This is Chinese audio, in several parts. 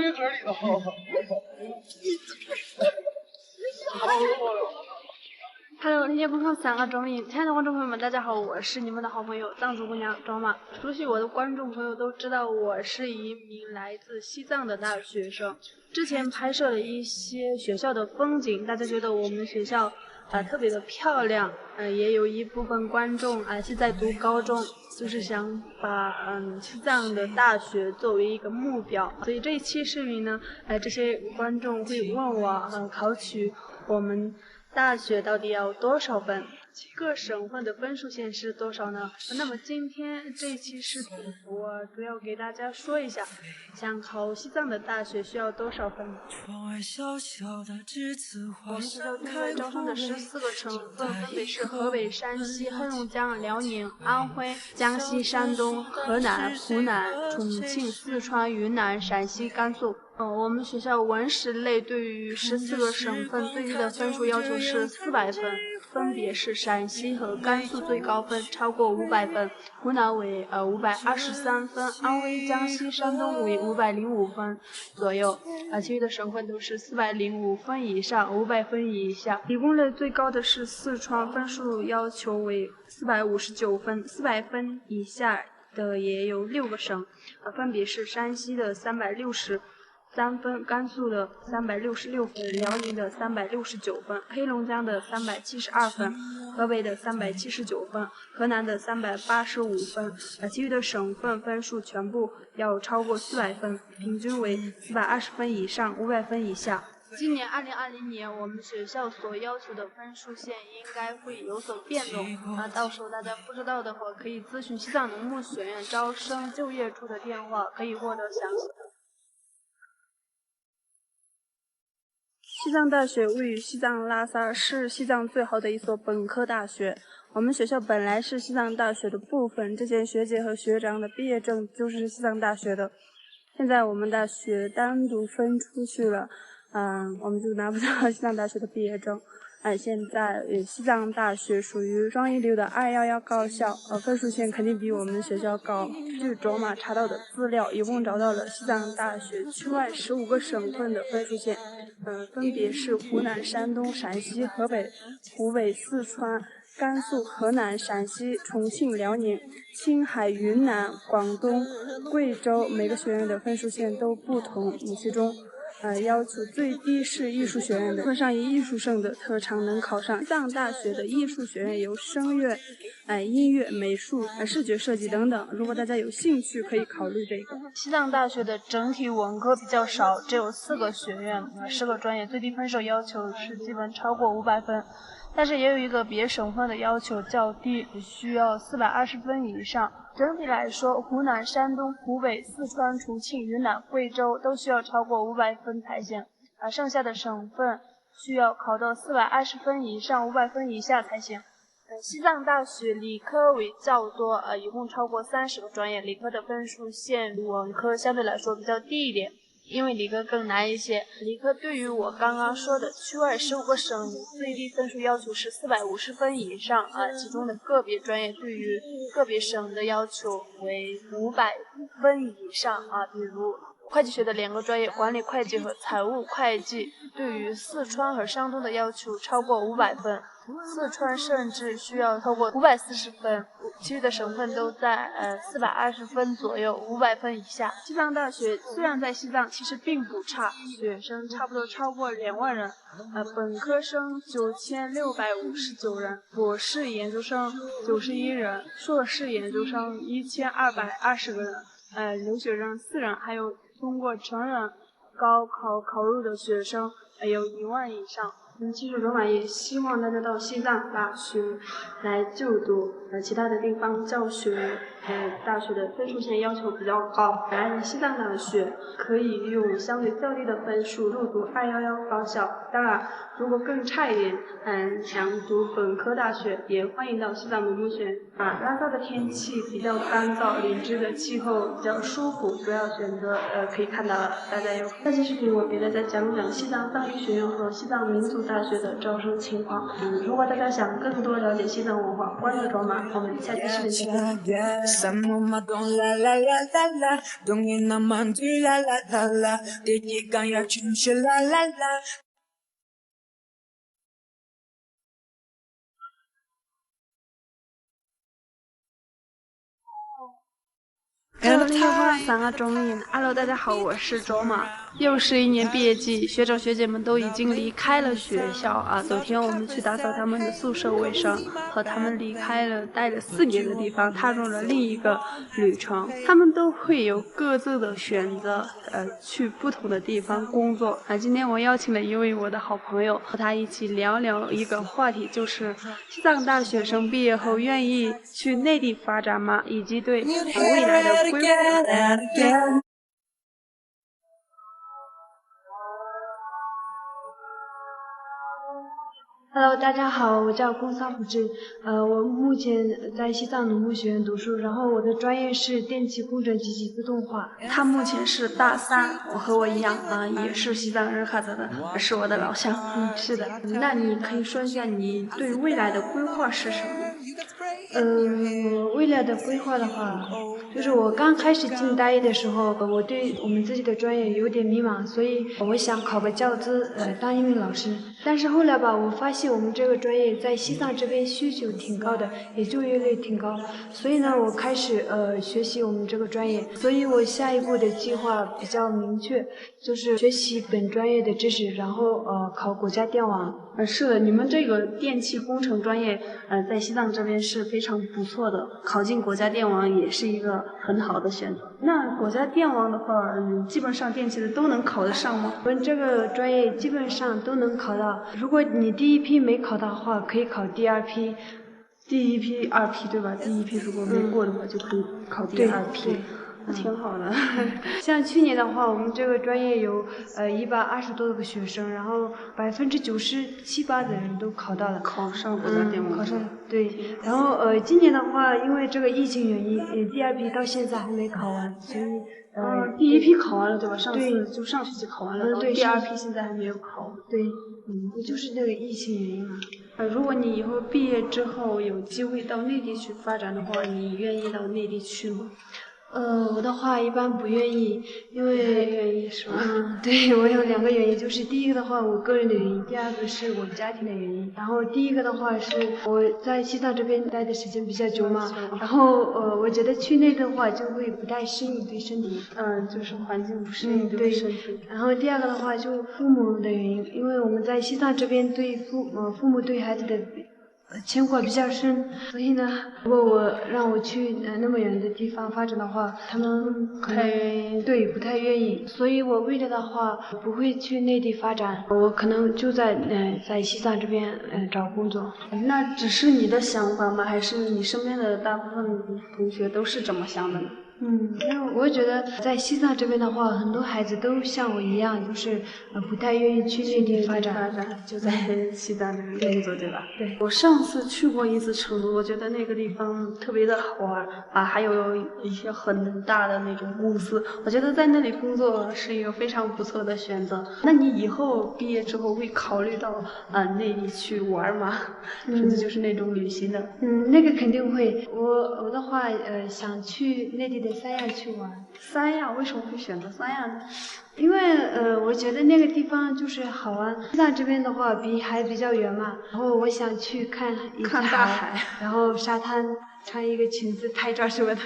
在这里头。Hello，夜不空3个中音，亲爱的观众朋友们，大家好，我是你们的好朋友藏族姑娘庄马。熟悉我的观众朋友都知道，我是一名来自西藏的大学生。之前拍摄了一些学校的风景，大家觉得我们学校特别的漂亮。也有一部分观众是在读高中，就是想把西藏的大学作为一个目标。所以这一期视频呢，这些观众会问我考取我们大学到底要多少分？各省份的分数线是多少呢？那么今天这一期视频，我主要给大家说一下，想考西藏的大学需要多少分。我们学校现在招生的14个省份分别是河北、山西、黑龙江、辽宁、安徽、江西、山东、河南、湖南、重庆、四川、云南、陕西、甘肃。我们学校文史类对于14个省份最低的分数要求是400分，分别是陕西和甘肃最高分超过500分，湖南为523分，安徽、江西、山东为505分左右，其余的省份都是405分以上，500分以下。理工类最高的是四川，分数要求为459分，400分以下的也有6个省，分别是山西的363分，甘肃的366分，辽宁的369分，黑龙江的372分，河北的379分，河南的385分，其余的省份分数全部要超过400分，平均为420分以上，500分以下。今年2020年，我们学校所要求的分数线应该会有所变动。到时候大家不知道的话，可以咨询西藏农牧学院招生就业处的电话，可以获得详细的。西藏大学位于西藏拉萨，是西藏最好的一所本科大学。我们学校本来是西藏大学的部分，之前学姐和学长的毕业证就是西藏大学的。现在我们大学单独分出去了，我们就拿不到西藏大学的毕业证。现在西藏大学属于双一流的211高校，分数线肯定比我们学校高。据卓玛查到的资料，一共找到了西藏大学区外15个省份的分数线，分别是湖南、山东、陕西、河北、湖北、四川、甘肃、河南、陕西、重庆、辽宁、青海、云南、广东、贵州，每个学院的分数线都不同。其中要求最低是艺术学院的，上以艺术生的特长能考上西藏大学的艺术学院有声乐、音乐、美术、视觉设计等等。如果大家有兴趣，可以考虑这个。西藏大学的整体文科比较少，只有4个学院，10个专业，最低分数要求是基本超过500分。但是也有一个别省份的要求较低，需要420分以上。整体来说，湖南、山东、湖北、四川、重庆、云南、贵州都需要超过500分才行，剩下的省份需要考到420分以上，500分以下才行。西藏大学理科为较多，一共超过30个专业，理科的分数线比文科相对来说比较低一点。因为理科更难一些，理科对于我刚刚说的区外15个省最低分数要求是450分以上，其中的个别专业对于个别省的要求为500分以上，比如会计学的2个专业，管理会计和财务会计，对于四川和山东的要求超过500分，四川甚至需要超过540分，其余的省份都在420分左右，500分以下。西藏大学虽然在西藏其实并不差，学生差不多超过2万人，本科生9659人，博士研究生91人，硕士研究生1220个人，留学生4人，还有通过成人高考考入的学生有1万以上。其实卓玛也希望大家到西藏大学来就读，其他的地方教学大学的分数线要求比较高，来西藏大学可以用相对较低的分数入读211高校。当然，如果更差一点，想读本科大学，也欢迎到西藏农牧学院。拉萨的天气比较干燥，林芝的气候比较舒服，主要选择可以看到了，大家有。下期视频我给大家讲讲西藏藏医学院和西藏民族大学的招生情况。如果大家想更多了解西藏文化，关注卓玛，吗？我们下期视频再见。Hello，你好，3个钟里。Hello，大家好，我是周马。又是一年毕业季，学长学姐们都已经离开了学校啊。昨天我们去打扫他们的宿舍卫生，和他们离开了待了4年的地方，踏入了另一个旅程。他们都会有各自的选择，去不同的地方工作。今天我邀请了一位我的好朋友，和他一起聊聊一个话题，就是西藏大学生毕业后愿意去内地发展吗？以及对未来的规划。Hello， 大家好，我叫宫桑普志，我目前在西藏农牧学院读书，然后我的专业是电气工程及其自动化。他目前是大3，我和我一样也是西藏日喀则的，是我的老乡。是的。那你可以说一下你对未来的规划是什么？未来的规划的话，就是我刚开始进大一的时候，我对我们自己的专业有点迷茫，所以我想考个教资，当一名老师。但是后来吧，我发现我们这个专业在西藏这边需求挺高的，也就业率挺高，所以呢，我开始学习我们这个专业。所以我下一步的计划比较明确，就是学习本专业的知识，然后考国家电网。是的，你们这个电气工程专业，在西藏这边是非常不错的，考进国家电网也是一个很好的选择。那国家电网的话，基本上电气的都能考得上吗？我们这个专业基本上都能考到，如果你第一批没考到的话，可以考第二批，第一批、2批对吧？第一批如果没过的话，就可以考第2批。挺好的。像去年的话，我们这个专业有120多个学生，然后97%、8%的人都考到了，考上国家电网。考上对。然后今年的话，因为这个疫情原因，第2批到现在还没考完，所以第一批考完了对吧？上学期考完了，对，第2批现在还没有考。对，就是那个疫情原因嘛。如果你以后毕业之后有机会到内地去发展的话，你愿意到内地去吗？我的话一般不愿意，因为愿意是吗？对，我有2个原因，就是第一个的话我个人的原因，第二个是我家庭的原因。然后第一个的话是我在西藏这边待的时间比较久嘛，然后我觉得去内的话就会不太适应对身体，就是环境不适应对身体。然后第二个的话就父母的原因，因为我们在西藏这边对父母对孩子的牵挂比较深，所以呢，如果让我去那么远的地方发展的话，他们不太愿意，所以我未来的话不会去内地发展，我可能就在西藏这边找工作。那只是你的想法吗？还是你身边的大部分同学都是这么想的呢？那我觉得在西藏这边的话，很多孩子都像我一样，就是不太愿意去内地发展，就在西藏这边工作，对吧？对。我上次去过一次成都，我觉得那个地方特别的好玩还有一些很大的那种公司，我觉得在那里工作是一个非常不错的选择。那你以后毕业之后会考虑到内地去玩吗？甚至就是那种旅行的？那个肯定会。我的话想去内地的三亚去玩。三亚为什么会选择三亚呢？因为我觉得那个地方就是好玩。西藏这边的话还比较远嘛，然后我想去看大海，然后沙滩穿一个裙子拍照什么的。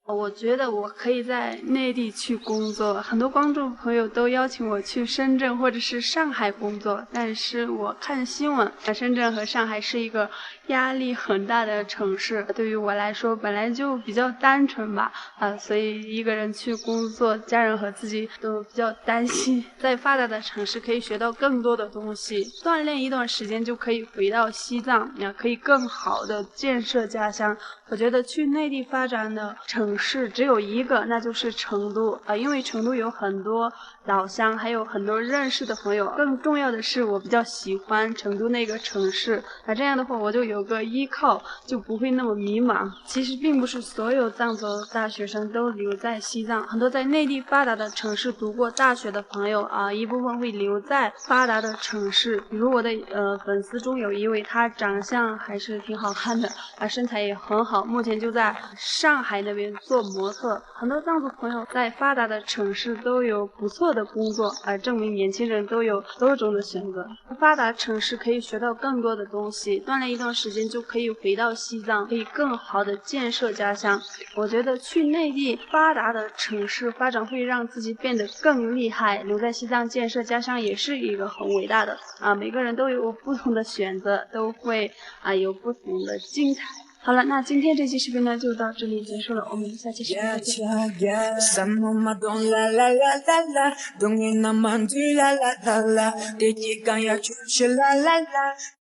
我觉得我可以在内地去工作，很多观众朋友都邀请我去深圳或者是上海工作，但是我看新闻，深圳和上海是一个压力很大的城市，对于我来说本来就比较单纯吧，所以一个人去工作，家人和自己都比较担心。在发达的城市可以学到更多的东西，锻炼一段时间就可以回到西藏，可以更好的建设家乡。我觉得去内地发展的城市只有一个，那就是成都因为成都有很多老乡，还有很多认识的朋友。更重要的是，我比较喜欢成都那个城市这样的话我就有个依靠，就不会那么迷茫。其实并不是所有藏族大学生都留在西藏，很多在内地发达的城市读过大学的朋友啊，一部分会留在发达的城市。比如我的粉丝中有一位，他长相还是挺好看的，身材也很好，目前就在上海那边做模特。很多藏族朋友在发达的城市都有不错的工作，证明年轻人都有多种的选择。发达城市可以学到更多的东西，锻炼一段时间就可以回到西藏，可以更好的建设家乡。我觉得去内地发达的城市发展会让自己变得更厉害，留在西藏建设家乡也是一个很伟大的每个人都有不同的选择，都会有不同的精彩。好了，那今天这期视频呢就到这里结束了，我们下期视频再见。